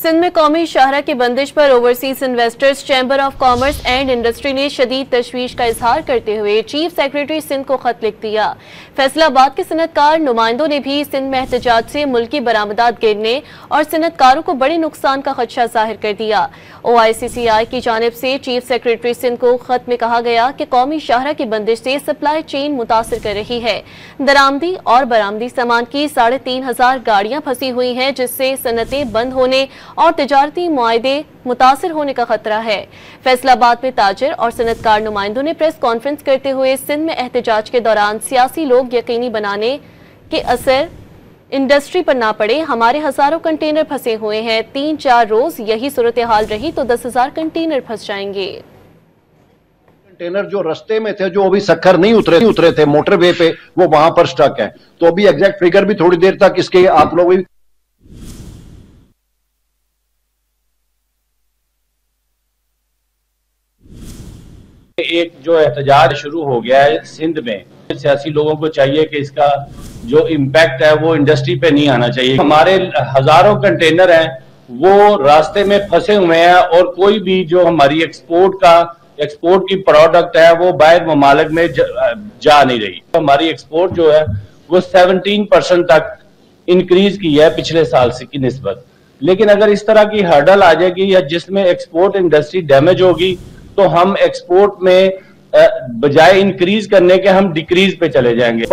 सिंध में कौमी शाहरा की बंदिश पर overseas investors chamber of commerce and industry ने शदीद तशवीश का इजहार करते हुए चीफ सेक्रेटरी सिंध को खत लिख दिया। फैसलाबाद के सनतकार नुमाइंदों ने भी सिंध में एहतजाज से मुल्की बरामदात गिरने और सनतकारों को बड़े नुकसान का खदशा जाहिर कर दिया। OICCI की जानिब से चीफ सेक्रेटरी सिंध को खत में कहा गया कि कौमी शाहरा की बंदिश से सप्लाई चेन मुतासर कर रही है। दरामदी और बरामदी सामान की 3500 गाड़ियां फंसी हुई हैं, जिससे सनतें बंद होने और तिजारती मुआहदे मुतासिर होने का खतरा है। फैसलाबाद में ताजिर और सनतकार नुमाइंदों ने प्रेस कॉन्फ्रेंस करते हुए सिंध में एहतजाज के दौरान सियासी लोग यकीनी बनाने के असर इंडस्ट्री पर ना पड़े। हमारे हजारों कंटेनर फंसे हुए हैं, 3-4 रोज यही सूरत हाल रही तो 10,000 कंटेनर फंस जाएंगे। कंटेनर जो रास्ते में थे, जो अभी सक्खर नहीं उतरे थे मोटरवे पे, वो वहां पर स्टक है। तो अभी एग्जैक्ट फिगर भी थोड़ी देर तक इसके आप लोग भी एक जो एहतजाज शुरू हो गया है सिंध में, सियासी लोगों को चाहिए कि इसका जो इम्पैक्ट है वो इंडस्ट्री पे नहीं आना चाहिए। हमारे हजारों कंटेनर हैं वो रास्ते में फंसे हुए हैं और कोई भी जो हमारी एक्सपोर्ट की प्रोडक्ट है वो बाहर ममालिक में जा नहीं रही। हमारी एक्सपोर्ट जो है वो 17% तक इंक्रीज की है पिछले साल से की निस्बत। लेकिन अगर इस तरह की हर्डल आ जाएगी या जिसमें एक्सपोर्ट इंडस्ट्री डैमेज होगी तो हम एक्सपोर्ट में बजाय इंक्रीज करने के हम डिक्रीज पे चले जाएंगे।